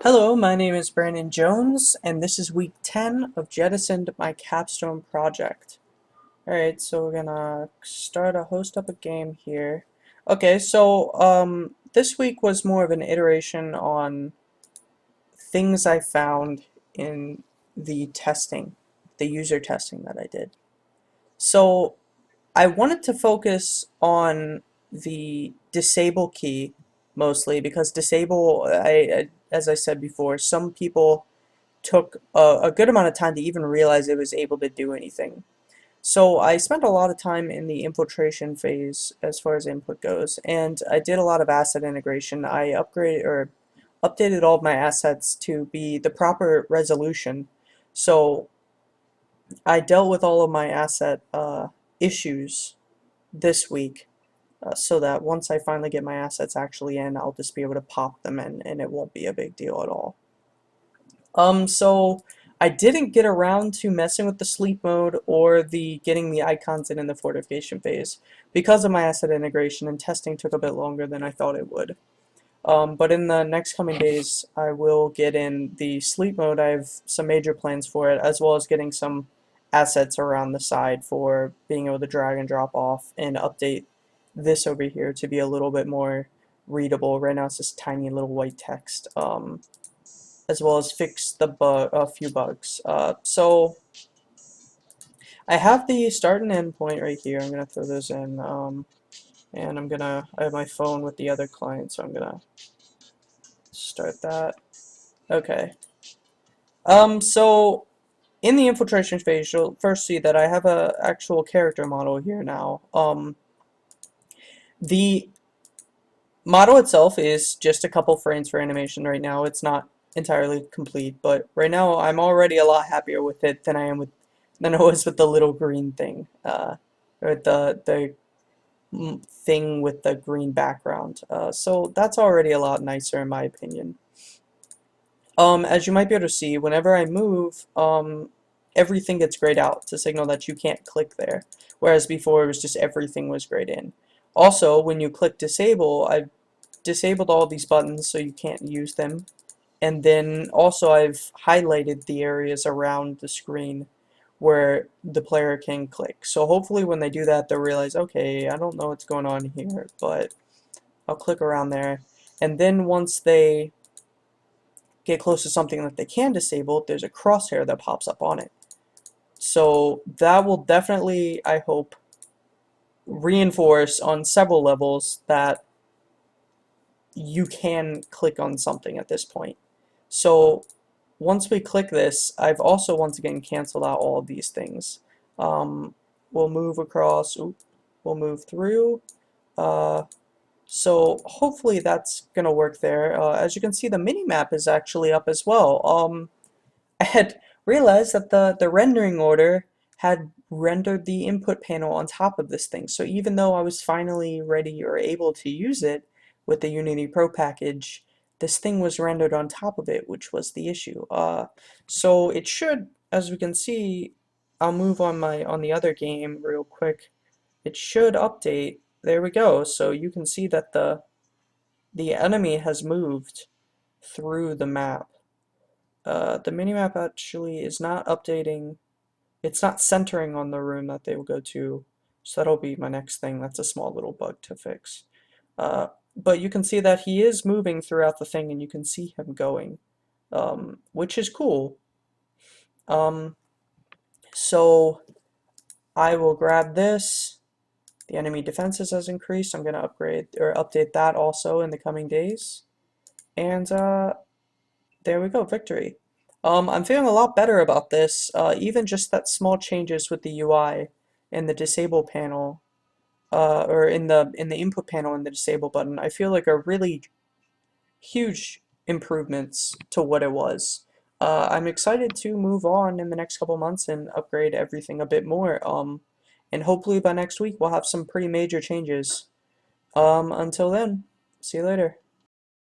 Hello, my name is Brandon Jones, and this is week 10 of Jettisoned, my Capstone project. Alright, so we're gonna host up a game here. Okay, so this week was more of an iteration on things I found in the testing, the user testing that I did. So I wanted to focus on the disable key mostly because disable, as I said before, some people took a good amount of time to even realize it was able to do anything. So I spent a lot of time in the infiltration phase as far as input goes, and I did a lot of asset integration. I upgraded or updated all of my assets to be the proper resolution. So I dealt with all of my asset issues this week so that once I finally get my assets actually in, I'll just be able to pop them in and it won't be a big deal at all. So I didn't get around to messing with the sleep mode or the getting the icons in the fortification phase because of my asset integration, and testing took a bit longer than I thought it would. But in the next coming days, I will get in the sleep mode. I have some major plans for it, as well as getting some assets around the side for being able to drag and drop off and update this over here to be a little bit more readable. Right now it's just tiny little white text. As well as fix a few bugs. So I have the start and end point right here. I'm gonna throw those in, and I have my phone with the other client, so I'm gonna start that. Okay. So in the infiltration phase, you'll first see that I have a actual character model here now. The model itself is just a couple frames for animation right now. It's not entirely complete, but right now I'm already a lot happier with it than I was with the little green thing, or the thing with the green background. So that's already a lot nicer in my opinion. As you might be able to see, whenever I move, everything gets grayed out to signal that you can't click there, whereas before it was just everything was grayed in. Also, when you click disable, I've disabled all these buttons so you can't use them, and then also I've highlighted the areas around the screen where the player can click. So hopefully when they do that, they'll realize, okay, I don't know what's going on here, but I'll click around there. And then once they get close to something that they can disable, there's a crosshair that pops up on it. So that will definitely, I hope, reinforce on several levels that you can click on something at this point. So once we click this, I've also once again canceled out all of these things. We'll move across, we'll move through. So hopefully that's going to work there. As you can see, the mini-map is actually up as well. I had realized that the rendering order had rendered the input panel on top of this thing. So even though I was finally ready or able to use it with the Unity Pro package, this thing was rendered on top of it, which was the issue. So it should, as we can see, I'll move on the other game real quick. It should update. There we go. So you can see that the enemy has moved through the map. The minimap actually is not updating. It's not centering on the room that they will go to. So that'll be my next thing. That's a small little bug to fix. But you can see that he is moving throughout the thing, and you can see him going, which is cool. So I will grab this. The enemy defenses has increased. I'm going to upgrade or update that also in the coming days. And there we go, victory. I'm feeling a lot better about this. Even just that small changes with the UI in the disable panel, or in the input panel in the disable button, I feel like are really huge improvements to what it was. I'm excited to move on in the next couple months and upgrade everything a bit more. And hopefully by next week we'll have some pretty major changes. Until then, see you later.